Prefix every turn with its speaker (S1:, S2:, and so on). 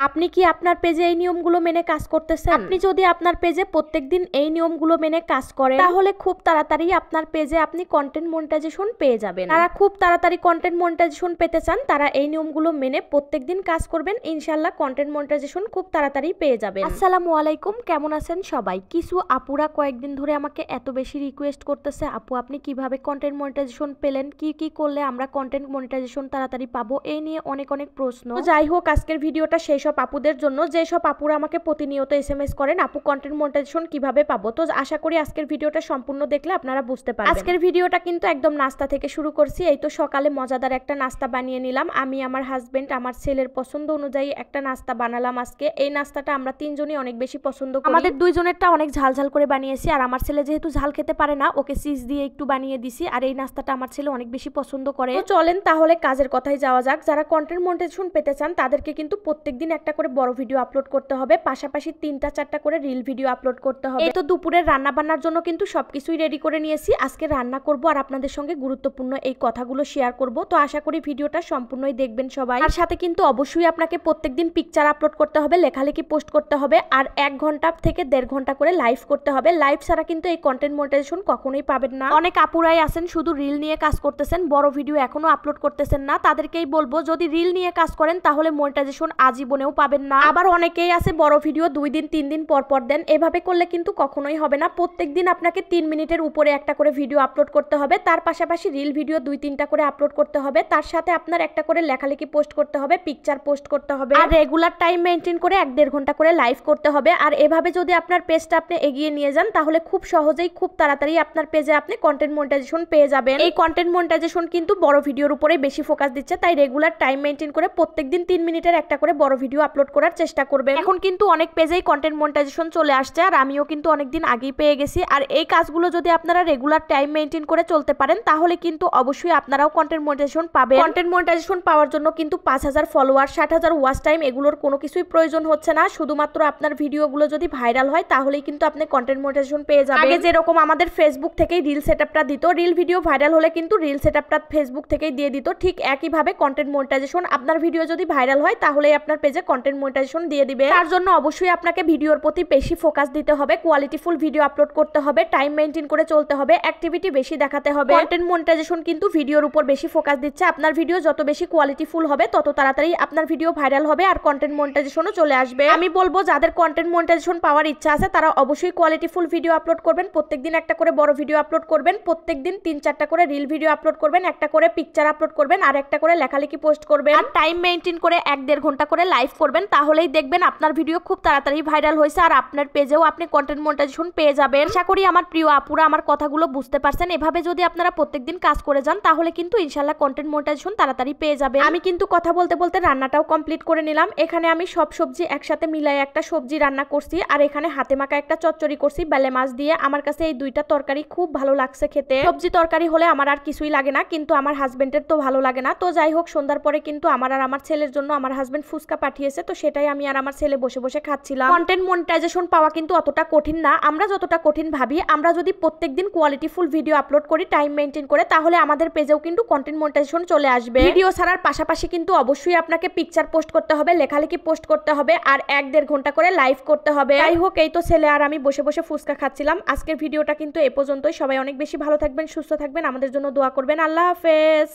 S1: আপনি কি আপনার পেজে এই নিয়মগুলো মেনে কাজ করতেছেন? আপনি যদি আপনার পেজে প্রত্যেকদিন এই নিয়মগুলো মেনে কাজ করেন তাহলে খুব তাড়াতাড়ি আপনার পেজে আপনি কন্টেন্ট মনিটাইজেশন পেয়ে যাবেন। যারা খুব তাড়াতাড়ি কন্টেন্ট মনিটাইজেশন পেতে চান তারা এই নিয়মগুলো মেনে প্রত্যেকদিন কাজ করবেন, ইনশাআল্লাহ কন্টেন্ট মনিটাইজেশন খুব তাড়াতাড়ি পেয়ে যাবেন। আসসালামু আলাইকুম, কেমন আছেন সবাই? কিছু আপুরা কয়েকদিন ধরে আমাকে এত বেশি রিকোয়েস্ট করতেছে, আপু আপনি কিভাবে কন্টেন্ট মনিটাইজেশন পেলেন, কি কি করলে আমরা কন্টেন্ট মনিটাইজেশন তাড়াতাড়ি পাবো, এই নিয়ে অনেক অনেক প্রশ্ন। যাই হোক, আজকের ভিডিওটা সেই সব আপুদের জন্য যে সব আপুরা আমাকে প্রতিনিয়ত এসএমএস করেন আপু কন্টেন্ট মনিটাইজেশন কিভাবে পাবো। তো আশা করি আজকের ভিডিওটা সম্পূর্ণ দেখলে আপনারা বুঝতে পারবেন। আজকের ভিডিওটা কিন্তু একদম নাস্তা থেকে শুরু করছি। এই তো সকালে মজাদার একটা নাস্তা বানিয়ে নিলাম আমি, আমার হাজবেন্ড, আমার ছেলের পছন্দ অনুযায়ী একটা নাস্তা বানালাম আজকে। এই নাস্তাটা আমরা তিনজনই অনেক বেশি পছন্দ করি। আমাদের দুইজনেরটা অনেক ঝাল ঝাল করে বানিয়েছি, আর আমার ছেলে যেহেতু ঝাল খেতে পারে না ওকে চিজ দিয়ে একটু বানিয়ে দিছি। আর এই নাস্তাটা আমার ছেলে অনেক বেশি পছন্দ করে। তো চলেন তাহলে কাজের কথায় যাওয়া যাক। যারা কন্টেন্ট মনিটাইজেশন পেতে চান তাদেরকে কিন্তু প্রত্যেকদিন একটা করে বড় ভিডিও আপলোড করতে হবে, পাশাপাশি 3-4টা করে রিল ভিডিও আপলোড করতে হবে। এই তো দুপুরের রান্না বান্নার জন্য কিন্তু সবকিছুই রেডি করে নিয়েছি। আজকে রান্না করব আর আপনাদের সঙ্গে গুরুত্বপূর্ণ এই কথাগুলো শেয়ার করব। তো আশা করি ভিডিওটা সম্পূর্ণই দেখবেন সবাই। আর সাথে কিন্তু অবশ্যই আপনাকে প্রত্যেকদিন পিকচার আপলোড করতে হবে, লেখালেখি পোস্ট করতে হবে, আর 1 ঘন্টা থেকে 1.5 ঘন্টা করে লাইভ করতে হবে। লাইভ ছাড়া কিন্তু এই কন্টেন্ট মনিটাইজেশন কখনোই পাবেন না। অনেক আপুরাই আছেন শুধু রিল নিয়ে কাজ করতেছেন, বড় ভিডিও এখনো আপলোড করতেছেন না। তাদেরকেই বলবো যদি রিল নিয়ে কাজ করেন তাহলে মনিটাইজেশন আজীবনেও পাবেন না। আবার অনেকেই আছে বড় ভিডিও 2 দিন 3 দিন পর পর দেন, এভাবে করলে কিন্তু কখনোই হবে না। প্রত্যেকদিন আপনাকে 3 মিনিটের উপরে একটা করে ভিডিও আপলোড করতে হবে, তার পাশাপাশি রিল ভিডিও 2-3টা করে আপলোড করতে হবে, তার সাথে আপনার একটা করে লেখালেখি পোস্ট করতে হবে, পিকচার পোস্ট করতে হবে, আর রেগুলার টাইম মেনটেন করে 1-1.5 ঘন্টা করে লাইভ করতে হবে। আর এভাবে যদি আপনার পেজটা আপনি এগিয়ে নিয়ে যান তাহলে খুব সহজেই খুব তাড়াতাড়ি আপনার পেজে আপনি কন্টেন্ট মনিটাইজেশন পেয়ে যাবেন। এই কন্টেন্ট মনিটাইজেশন কিন্তু বড় ভিডিওর উপরে বেশি ফোকাস দিচ্ছে, তাই রেগুলার টাইম মেনটেন করে প্রত্যেকদিন 3 মিনিটের একটা করে বড় ভিডিও আপলোড করার চেষ্টা করবেন। এখন কিন্তু অনেক পেজেই কন্টেন্ট মনিটাইজেশন চলে আসছে, আর আমিও কিন্তু অনেকদিন আগেই পেয়ে গেছি। আর এই কাজগুলো যদি আপনারা রেগুলার টাইম মেনটেন করে চলতে পারেন তাহলে কিন্তু অবশ্যই আপনারাও কন্টেন্ট মনিটাইজেশন পাবেন। কন্টেন্ট মনিটাইজেশন পাওয়ার জন্য কিন্তু 5000 ফলোয়ার, 60,000 ওয়াচ টাইম এগুলোর কোনো কিছুই প্রয়োজন হচ্ছে না। শুধুমাত্র আপনার ভিডিওগুলো যদি ভাইরাল হয় তাহলেই কিন্তু আপনি কন্টেন্ট মনিটাইজেশন পেয়ে যাবেন। আগে যেরকম আমাদের ফেসবুক থেকেই রিল সেটআপটা দিত, রিল ভিডিও ভাইরাল হলে কিন্তু রিল সেটআপটা ফেসবুক থেকেই দিয়ে দিত, ঠিক একইভাবে কন্টেন্ট মনিটাইজেশন আপনার ভিডিও যদি ভাইরাল হয় তাহলেই আপনার পেজে কন্টেন্ট মনিটাইজেশন দিয়ে দিবে। তার জন্য অবশ্যই আপনাকে ভিডিওর প্রতি বেশি ফোকাস দিতে হবে, কোয়ালিটিফুল ভিডিও আপলোড করতে হবে, টাইম মেনটেন করে চলতে হবে, অ্যাক্টিভিটি বেশি দেখাতে হবে। কন্টেন্ট মনিটাইজেশন কিন্তু ভিডিওর উপর বেশি ফোকাস দিচ্ছে। আপনার ভিডিও যত বেশি কোয়ালিটিফুল হবে তত তাড়াতাড়ি আপনার ভিডিও ভাইরাল হবে আর কন্টেন্ট মনিটাইজেশনও চলে আসবে। আমি বলবো যাদের কন্টেন্ট মনিটাইজেশন পাওয়ার ইচ্ছা আছে তারা অবশ্যই কোয়ালিটিফুল ভিডিও আপলোড করবেন, প্রত্যেকদিন একটা করে বড় ভিডিও আপলোড করবেন, প্রত্যেকদিন 3-4টা করে রিল ভিডিও আপলোড করবেন, একটা করে পিকচার আপলোড করবেন, আর একটা করে লেখালেখি পোস্ট করবেন, আর টাইম মেনটেন করে 1-1.5 ঘন্টা করে লাইভ করবেন। তাহলেই দেখবেন আপনার ভিডিও খুব তাড়াতাড়ি ভাইরাল হয়েছে আর আপনার পেজেও আপনি কন্টেন্ট মনিটাইজেশন পেয়ে যাবেন। আশা করি আমার প্রিয় আপুরা আমার কথাগুলো বুঝতে পারছেন। এভাবে যদি আপনারা প্রত্যেকদিন কাজ করে যান তাহলে কিন্তু ইনশাআল্লাহ কন্টেন্ট মনিটাইজেশন তাড়াতাড়ি পেয়ে যাবেন। আমি কিন্তু কথা বলতে বলতে রান্নাটাও কমপ্লিট করে নিলাম। এখানে আমি সব সবজি একসাথে মিলাই একটা সবজি রান্না করছি, আর এখানে হাতে মাখা একটা চচ্চড়ি করছি বেলে মাছ দিয়ে। আমার কাছে এই 2টা তরকারি খুব ভালো লাগছে খেতে। সবজি তরকারি হলে আমার আর কিছুই লাগে না, কিন্তু আমার হাজবেন্ডের তো ভালো লাগে না। তো যাই হোক, সন্ধ্যার পরে কিন্তু আমার আর আমার ছেলের জন্য আমার হাজবেন্ড ফুচকা পাঠিয়েছে, তো সেটাই আমি আর আমার ছেলে বসে বসে খাচ্ছিলাম। কন্টেন্ট মনিটাইজেশন পাওয়া কিন্তু অতটা কঠিন না, আমরা যতটা কঠিন ভাবি। আমরা যদি প্রত্যেকদিন কোয়ালিটিফুল ভিডিও আপলোড করি টাইম মেনটেন করে তাহলে আমাদের পেজেও কিন্তু কন্টেন্ট মনিটাইজেশন চলে আসবে। ভিডিও ছাড়ার পাশাপাশি কিন্তু অবশ্যই আপনাকে পিকচার পোস্ট করতে হবে, লেখালেখি পোস্ট করতে হবে, আর 1-1.5 ঘন্টা করে লাইভ করতে হবে। যাই হোক, এই তো ছেলে আর আমি বসে বসে ফুচকা খাচ্ছিলাম। আজকের ভিডিওটা কিন্তু এ পর্যন্তই। সবাই অনেক বেশি ভালো থাকবেন, সুস্থ থাকবেন, আমাদের জন্য দোয়া করবেন। আল্লাহ হাফেজ।